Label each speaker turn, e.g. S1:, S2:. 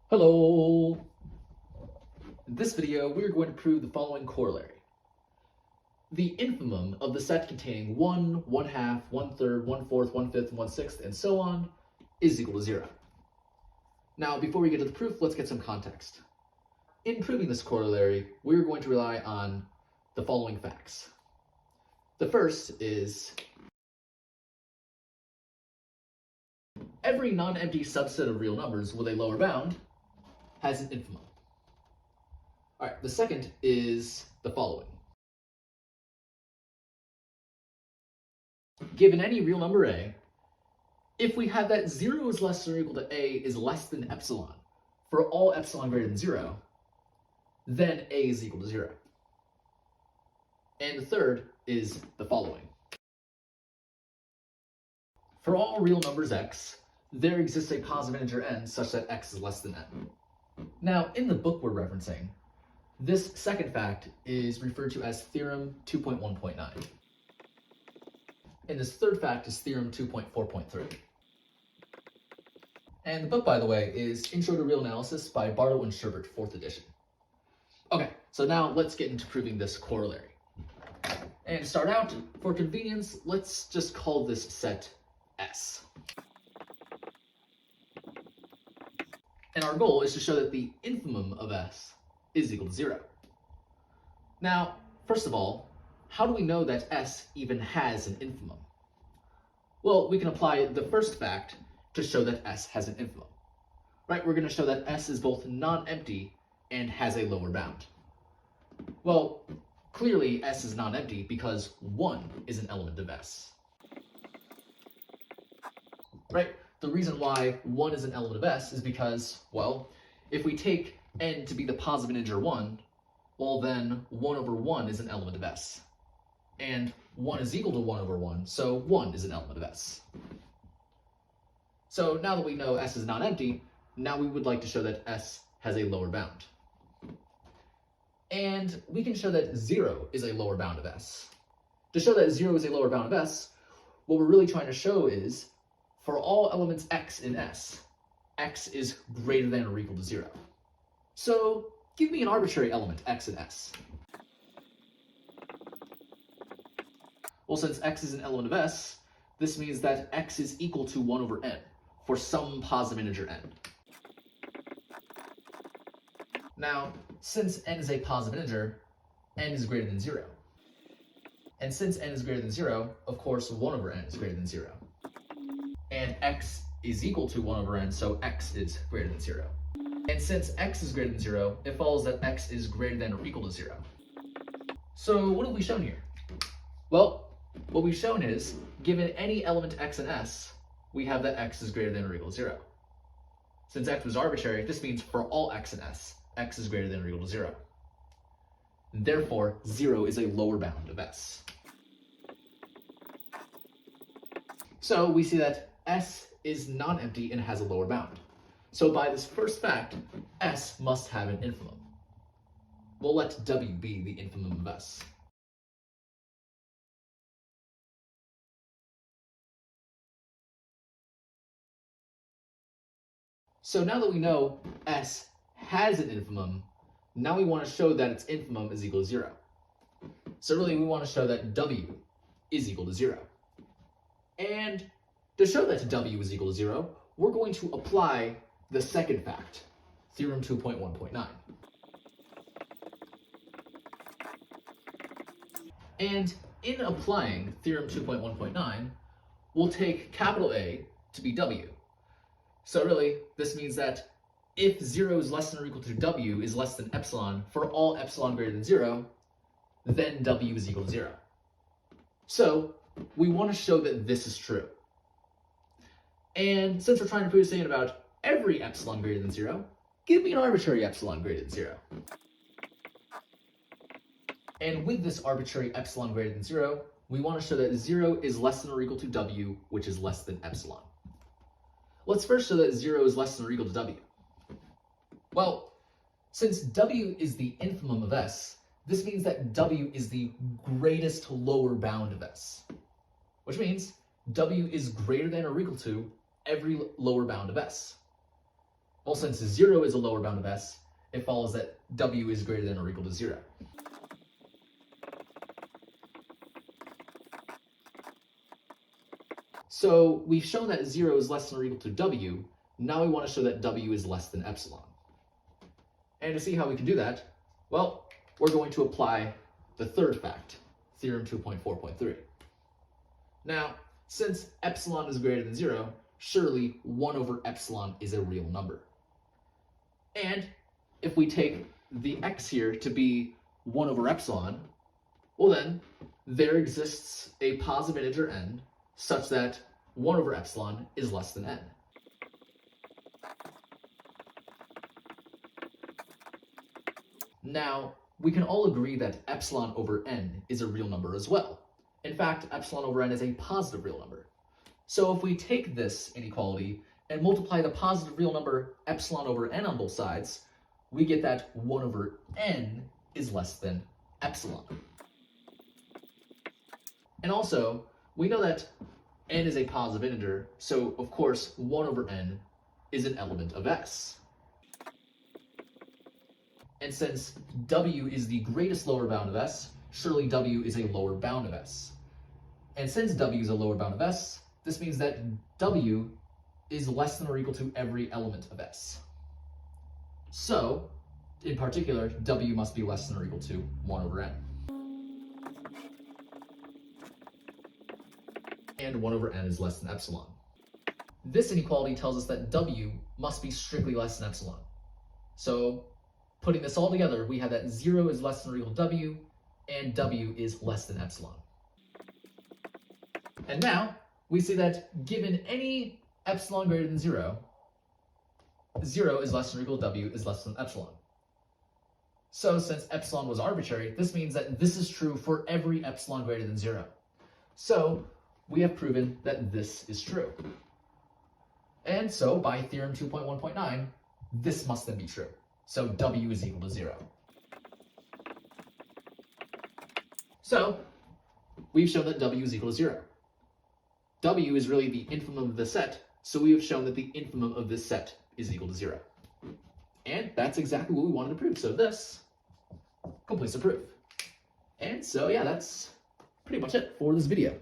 S1: Hello! In this video, we're going to prove the following corollary. The infimum of the set containing 1, 1/2, 1/3, 1/4, 1/5, 1/6, and so on is equal to 0. Now, before we get to the proof, let's get some context. In proving this corollary, we're going to rely on the following facts. The first is every non-empty subset of real numbers with a lower bound has an infimum. All right, the second is the following. Given any real number a, if we have that 0 is less than or equal to a is less than epsilon for all epsilon greater than 0, then a is equal to 0. And the third is the following. For all real numbers x, there exists a positive integer n such that x is less than n. Now, in the book we're referencing, this second fact is referred to as theorem 2.1.9. And this third fact is theorem 2.4.3. And the book, by the way, is Intro to Real Analysis by Barlow and Sherbert, 4th edition. Okay, so now let's get into proving this corollary. And to start out, for convenience, let's just call this set S. And our goal is to show that the infimum of S is equal to 0. Now, first of all, how do we know that S even has an infimum? Well, we can apply the first fact to show that S has an infimum. Right, we're going to show that S is both non-empty and has a lower bound. Well, clearly S is non-empty because 1 is an element of S. Right? The reason why 1 is an element of S is because, well, if we take n to be the positive integer 1, well then 1 over 1 is an element of S. And 1 is equal to 1 over 1, so 1 is an element of S. So now that we know S is non-empty, now we would like to show that S has a lower bound. And we can show that 0 is a lower bound of S. To show that 0 is a lower bound of S, what we're really trying to show is for all elements x in S, x is greater than or equal to 0. So give me an arbitrary element x in S. Well, since x is an element of S, this means that x is equal to 1 over n for some positive integer n. Now, since n is a positive integer, n is greater than 0. And since n is greater than 0, of course 1 over n is greater than 0. And x is equal to 1 over n, so x is greater than 0. And since x is greater than 0, it follows that x is greater than or equal to 0. So what have we shown here? Well, what we've shown is, given any element x in S, we have that x is greater than or equal to 0. Since x was arbitrary, this means for all x in S, x is greater than or equal to 0. Therefore, 0 is a lower bound of S. So we see that S is non-empty and has a lower bound. So by this first fact, S must have an infimum. We'll let W be the infimum of S. So now that we know S has an infimum, now we want to show that its infimum is equal to 0. So really we want to show that W is equal to 0. And to show that W is equal to 0, we're going to apply the second fact, theorem 2.1.9. And in applying theorem 2.1.9, we'll take capital A to be W. So really, this means that if 0 is less than or equal to W is less than epsilon for all epsilon greater than 0, then W is equal to 0. So we want to show that this is true. And since we're trying to prove something about every epsilon greater than 0, give me an arbitrary epsilon greater than 0. And with this arbitrary epsilon greater than 0, we want to show that 0 is less than or equal to W, which is less than epsilon. Let's first show that 0 is less than or equal to W. Well, since W is the infimum of S, this means that W is the greatest lower bound of S, which means W is greater than or equal to every lower bound of S. Well, since 0 is a lower bound of S, it follows that W is greater than or equal to 0. So we've shown that 0 is less than or equal to W. Now we want to show that W is less than epsilon. And to see how we can do that, well, we're going to apply the third fact, theorem 2.4.3. Now, since epsilon is greater than 0, surely 1 over epsilon is a real number. And if we take the x here to be 1 over epsilon, well then, there exists a positive integer n such that 1 over epsilon is less than n. Now, we can all agree that epsilon over n is a real number as well. In fact, epsilon over n is a positive real number. So if we take this inequality and multiply the positive real number epsilon over n on both sides, we get that 1 over n is less than epsilon. And also, we know that n is a positive integer, so of course 1 over n is an element of S. And since W is the greatest lower bound of S, surely W is a lower bound of S. And since W is a lower bound of S, this means that W is less than or equal to every element of S. So, in particular, W must be less than or equal to 1 over n. And 1 over n is less than epsilon. This inequality tells us that W must be strictly less than epsilon. So, putting this all together, we have that 0 is less than or equal to W, and W is less than epsilon. And now, we see that given any epsilon greater than 0, 0 is less than or equal to W is less than epsilon. So since epsilon was arbitrary, this means that this is true for every epsilon greater than 0. So we have proven that this is true. And so by theorem 2.1.9, this must then be true. So W is equal to 0. So we've shown that W is equal to 0. W is really the infimum of the set, so we have shown that the infimum of this set is equal to 0. And that's exactly what we wanted to prove. So this completes the proof. And so yeah, that's pretty much it for this video.